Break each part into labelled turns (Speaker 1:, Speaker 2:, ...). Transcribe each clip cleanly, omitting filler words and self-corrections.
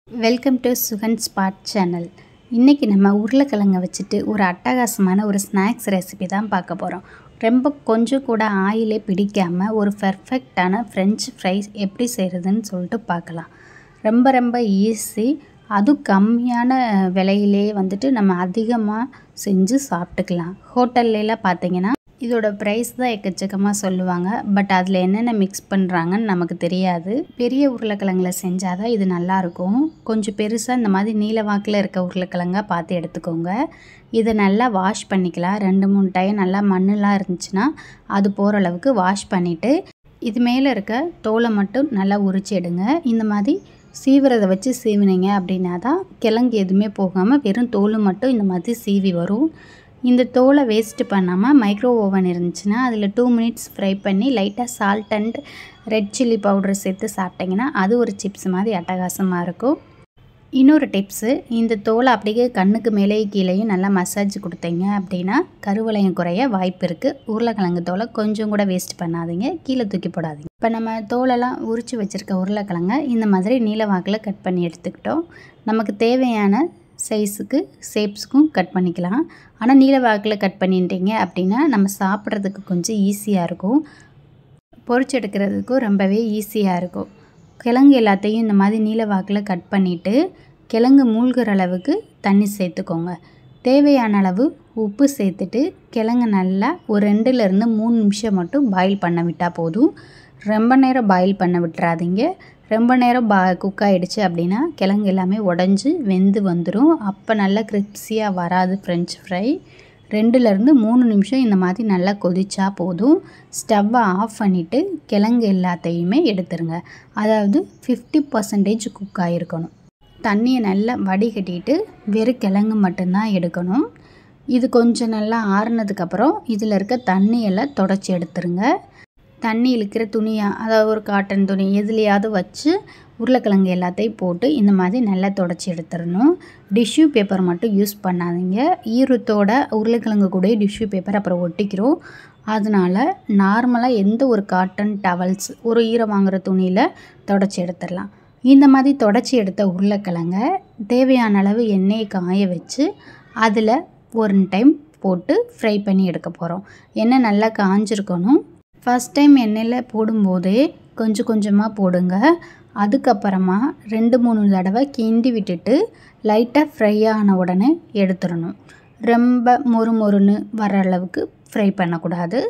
Speaker 1: Welcome to Sugan spot channel. இன்றைக்கி நம்ம உருளைக்கிழங்கை வச்சுட்டு ஒரு அட்டகாசமான ஒரு ஸ்நாக்ஸ் ரெசிபி தான் பார்க்க போகிறோம். ரொம்ப கொஞ்சம் கூட ஆயிலே பிடிக்காமல் ஒரு பெர்ஃபெக்டான ஃப்ரெஞ்ச் ஃப்ரைஸ் எப்படி செய்கிறதுன்னு சொல்லிட்டு பார்க்கலாம். ரொம்ப ஈஸி, அதுவும் கம்மியான விலையிலே வந்துட்டு நம்ம அதிகமாக செஞ்சு சாப்பிட்டுக்கலாம். ஹோட்டல்லாம் பார்த்திங்கன்னா இதோட ப்ரைஸ் தான் எக்கச்சக்கமாக சொல்லுவாங்க. பட் அதில் என்னென்ன மிக்ஸ் பண்ணுறாங்கன்னு நமக்கு தெரியாது. பெரிய உருளைக்கிழங்குல செஞ்சால் தான் இது நல்லாயிருக்கும். கொஞ்சம் பெருசாக இந்த மாதிரி நீல வாக்கில் இருக்க உருளைக்கிழங்கா பார்த்து எடுத்துக்கோங்க. இதை நல்லா வாஷ் பண்ணிக்கலாம். 2-3 டைம் நல்லா மண்ணெலாம் இருந்துச்சுன்னா அது போகிற அளவுக்கு வாஷ் பண்ணிவிட்டு இது மேலே இருக்க தோலை மட்டும் நல்லா உரிச்சு எடுங்க. இந்த மாதிரி சீவுறதை வச்சு சீவினீங்க அப்படின்னா தான் கிழங்கு எதுவுமே போகாமல் வெறும் தோல் மட்டும் இந்த மாதிரி சீவி வரும். இந்த தோலை வேஸ்ட்டு பண்ணாமல் மைக்ரோ ஓவன் இருந்துச்சுன்னா அதில் 2 மினிட்ஸ் ஃப்ரை பண்ணி லைட்டாக salt and red chilli powder சேர்த்து சாப்பிட்டிங்கன்னா அது ஒரு சிப்ஸ் மாதிரி அட்டகாசமாக இருக்கும். இன்னொரு டிப்ஸு, இந்த தோலை அப்படியே கண்ணுக்கு மேலே கீழேயும் நல்லா மசாஜ் கொடுத்தீங்க அப்படின்னா கருவளையம் குறைய வாய்ப்பு இருக்குது. உருளைக்கிழங்கு தோலை கொஞ்சம் கூட வேஸ்ட் பண்ணாதீங்க, கீழே தூக்கி போடாதீங்க. இப்போ நம்ம தோலெல்லாம் உரித்து வச்சுருக்க உருளைக்கிழங்கை இந்த மாதிரி நீல வாக்கில் கட் பண்ணி எடுத்துக்கிட்டோம். நமக்கு தேவையான சைஸுக்கு ஷேப்ஸுக்கும் கட் பண்ணிக்கலாம். ஆனால் நீல வாக்கில் கட் பண்ணிட்டீங்க அப்படின்னா நம்ம சாப்பிட்றதுக்கு கொஞ்சம் ஈஸியாக இருக்கும், பொரிச்சு எடுக்கிறதுக்கும் ரொம்பவே ஈஸியாக இருக்கும். கிழங்கு எல்லாத்தையும் இந்த மாதிரி நீல வாக்கில் கட் பண்ணிவிட்டு கிழங்கு மூழ்கிற அளவுக்கு தண்ணி சேர்த்துக்கோங்க. தேவையான அளவு உப்பு சேர்த்துட்டு கிழங்கு நல்லா ஒரு 2-3 நிமிஷம் மட்டும் பாயில் பண்ண விட்டால் போதும். ரொம்ப நேரம் பாயில் பண்ண விட்டுறாதீங்க. ரொம்ப நேரம் குக் ஆகிடுச்சு அப்படின்னா கிழங்கு எல்லாமே உடஞ்சி வெந்து வந்துடும். அப்போ நல்லா கிரிப்ஸியாக வராது ஃப்ரெஞ்ச் ஃப்ரை. 2-3 நிமிஷம் இந்த மாதிரி நல்லா கொதிச்சா போதும். ஸ்டவ்வை ஆஃப் பண்ணிவிட்டு கிழங்கு எல்லாத்தையுமே எடுத்துருங்க. அதாவது 50% குக் ஆகிருக்கணும். தண்ணியை நல்லா வடிகட்டிட்டு வெறும் கிழங்கு மட்டும்தான் எடுக்கணும். இது கொஞ்சம் நல்லா ஆறுனதுக்கப்புறம் இதில் இருக்க தண்ணியெல்லாம் தொடச்சி எடுத்துருங்க. தண்ணி இழுக்கிற துணியாக, அதாவது ஒரு காட்டன் துணி எதுலையாவது வச்சு உருளைக்கிழங்கு எல்லாத்தையும் போட்டு இந்த மாதிரி நல்லா தொடச்சி எடுத்துடணும். டிஷ்யூ பேப்பர் மட்டும் யூஸ் பண்ணாதீங்க. ஈரத்தோட உருளைக்கிழங்கு கூட டிஷ்யூ பேப்பர் அப்புறம் ஒட்டிக்கிறோம். அதனால் நார்மலாக எந்த ஒரு காட்டன் டவல்ஸ், ஒரு ஈரம் வாங்குகிற துணியில் தொடச்சி எடுத்துடலாம். இந்த மாதிரி தொடச்சி எடுத்த உருளைக்கிழங்கை தேவையான அளவு எண்ணெயை காய வச்சு அதில் ஒரு டைம் போட்டு ஃப்ரை பண்ணி எடுக்க போகிறோம். எண்ணெய் நல்லா காஞ்சிருக்கணும். ஃபஸ்ட் டைம் எண்ணெயில் போடும்போதே கொஞ்சம் கொஞ்சமாக போடுங்க. அதுக்கப்புறமா 2-3 தடவை கிண்டி விட்டுட்டு லைட்டாக ஃப்ரை ஆன உடனே எடுத்துடணும். ரொம்ப மொறுன்னு வர அளவுக்கு ஃப்ரை பண்ணக்கூடாது.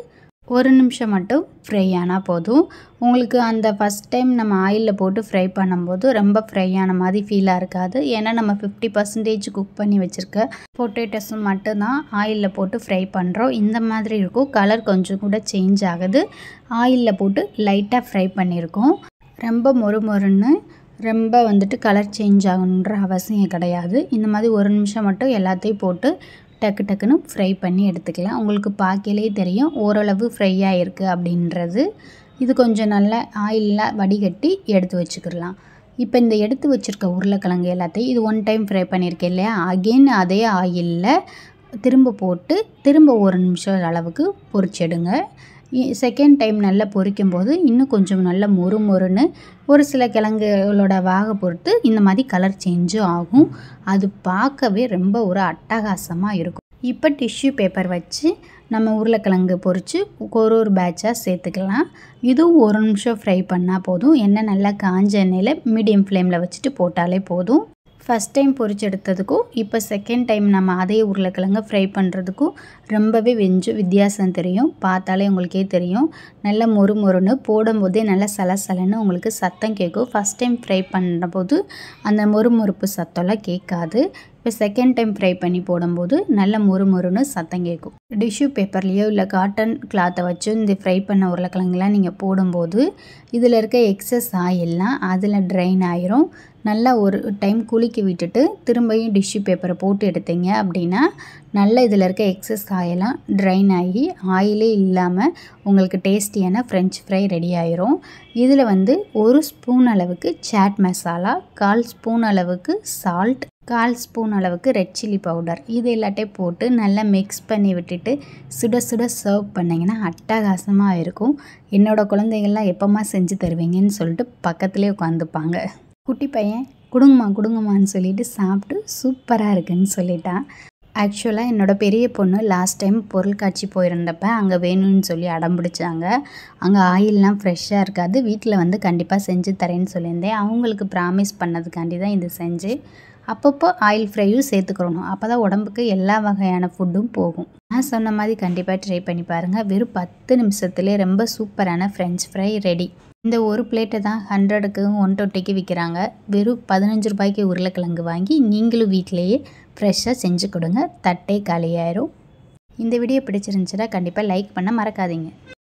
Speaker 1: 1 நிமிஷம் மட்டும் ஃப்ரை ஆனால் போதும். உங்களுக்கு அந்த ஃபஸ்ட் டைம் நம்ம ஆயிலில் போட்டு ஃப்ரை பண்ணும்போது ரொம்ப ஃப்ரை ஆன மாதிரி ஃபீலாக இருக்காது. ஏன்னா நம்ம 50% குக் பண்ணி வச்சுருக்க பொட்டேட்டோஸும் மட்டும்தான் ஆயிலில் போட்டு ஃப்ரை பண்ணுறோம். இந்த மாதிரி இருக்கும். கலர் கொஞ்சம் கூட சேஞ்ச் ஆகுது. ஆயிலில் போட்டு லைட்டாக ஃப்ரை பண்ணியிருக்கோம். ரொம்ப மொறுன்னு ரொம்ப வந்துட்டு கலர் சேஞ்ச் ஆகணுன்ற அவசியம் கிடையாது. இந்த மாதிரி 1 நிமிஷம் மட்டும் எல்லாத்தையும் போட்டு டக்குன்னு ஃப்ரை பண்ணி எடுத்துக்கலாம். உங்களுக்கு பார்க்கலே தெரியும் ஓரளவு ஃப்ரை ஆகிருக்கு அப்படின்றது. இது கொஞ்சம் நல்லா ஆயிலில் வடிகட்டி எடுத்து வச்சுக்கிடலாம். இப்போ இந்த எடுத்து வச்சுருக்க உருளைக்கிழங்கு எல்லாத்தையும் இது 1 டைம் ஃப்ரை பண்ணியிருக்கேன் இல்லையா, அகெயின் அதே ஆயிலில் திரும்ப போட்டு திரும்ப 1 நிமிஷம் அளவுக்கு பொரிச்செடுங்க. செகண்ட் டைம் நல்லா பொரிக்கும்போது இன்னும் கொஞ்சம் நல்லா மொறுன்னு, ஒரு சில கிழங்குகளோட வாகை பொறுத்து இந்த மாதிரி கலர் சேஞ்சும் ஆகும். அது பார்க்கவே ரொம்ப ஒரு அட்டகாசமாக இருக்கும். இப்போ டிஷ்யூ பேப்பர் வச்சு நம்ம உருளைக்கிழங்கு பொரித்து ஒரு பேட்சாக சேர்த்துக்கலாம். இதுவும் 1 நிமிஷம் ஃப்ரை பண்ணால் போதும். எண்ணெய் நல்லா காஞ்ச எண்ணெயில் மீடியம் ஃப்ளேமில் வச்சுட்டு போட்டாலே போதும். ஃபஸ்ட் டைம் பொரிச்சு எடுத்ததுக்கும் இப்போ செகண்ட் டைம் நம்ம அதே உருளைக்கிழங்கு ஃப்ரை பண்ணுறதுக்கும் ரொம்பவே வித்தியாசம் தெரியும். பார்த்தாலே உங்களுக்கே தெரியும். நல்லா மொறுன்னு போடும்போதே நல்லா சலசலன்னு உங்களுக்கு சத்தம் கேட்கும். ஃபஸ்ட் டைம் ஃப்ரை பண்ணும்போது அந்த மொறுப்பு சத்தம்லாம் கேட்காது. இப்போ செகண்ட் டைம் ஃப்ரை பண்ணி போடும்போது நல்ல மொறுன்னு சத்தம் கேட்கும். டிஷ்யூ பேப்பர்லேயோ இல்லை காட்டன் கிளாத்தை வச்சு இந்த ஃப்ரை பண்ண உருளைக்கிழங்குலாம் நீங்கள் போடும்போது இதில் இருக்க எக்ஸஸ் ஆயில்லாம் அதில் ட்ரைன் ஆயிரும். நல்லா ஒரு டைம் குலுக்கி விட்டுட்டு திரும்பியும் டிஷ்யூ பேப்பரை போட்டு எடுத்தீங்க அப்படின்னா நல்லா இதில் இருக்க எக்ஸஸ் ஆயிலாம் ட்ரைன் ஆகி ஆயிலே இல்லாமல் உங்களுக்கு டேஸ்டியான ஃப்ரெஞ்ச் ஃப்ரை ரெடி ஆயிரும். இதில் 1 ஸ்பூன் அளவுக்கு சாட் மசாலா, 1/4 ஸ்பூன் அளவுக்கு சால்ட், 1/4 ஸ்பூன் அளவுக்கு ரெட் சில்லி பவுடர் இது எல்லாத்தையும் போட்டு நல்லா மிக்ஸ் பண்ணி விட்டுட்டு சுட சர்வ் பண்ணிங்கன்னா அட்டகாசமாக இருக்கும். என்னோடய குழந்தைகள்லாம் எப்போம்மா செஞ்சு தருவீங்கன்னு சொல்லிட்டு பக்கத்துலேயே உட்காந்துப்பாங்க. குட்டி பையன் கொடுங்கம்மான்னு சொல்லிட்டு சாப்பிட்டு சூப்பராக இருக்குன்னு சொல்லிட்டான். ஆக்சுவலாக என்னோடய பெரிய பொண்ணு லாஸ்ட் டைம் பொருட்காட்சி போயிருந்தப்ப அங்கே வேணும்னு சொல்லி அடம் பிடிச்சாங்க. அங்கே ஆயிலெலாம் ஃப்ரெஷ்ஷாக இருக்காது, வீட்டில் வந்து கண்டிப்பாக செஞ்சு தரேன்னு சொல்லியிருந்தேன். அவங்களுக்கு ப்ராமிஸ் பண்ணதுக்காண்டி தான் இது செஞ்சு அப்பப்போ ஆயில் ஃப்ரையும் சேர்த்துக்கிறணும். அப்போ தான் உடம்புக்கு எல்லா வகையான ஃபுட்டும் போகும். நான் சொன்ன மாதிரி கண்டிப்பாக ட்ரை பண்ணி பாருங்கள். வெறும் 10 நிமிஷத்துலேயே ரொம்ப சூப்பரான ஃப்ரெஞ்ச் ஃப்ரை ரெடி. இந்த ஒரு பிளேட்டை தான் 100க்கு 120க்கு விற்கிறாங்க. வெறும் 15 ரூபாய்க்கு உருளைக்கிழங்கு வாங்கி நீங்களும் வீட்டிலையே ஃப்ரெஷ்ஷாக செஞ்சு கொடுங்க, தட்டே காலியாயிரும். இந்த வீடியோ பிடிச்சிருந்துச்சுன்னா கண்டிப்பாக லைக் பண்ண மறக்காதீங்க.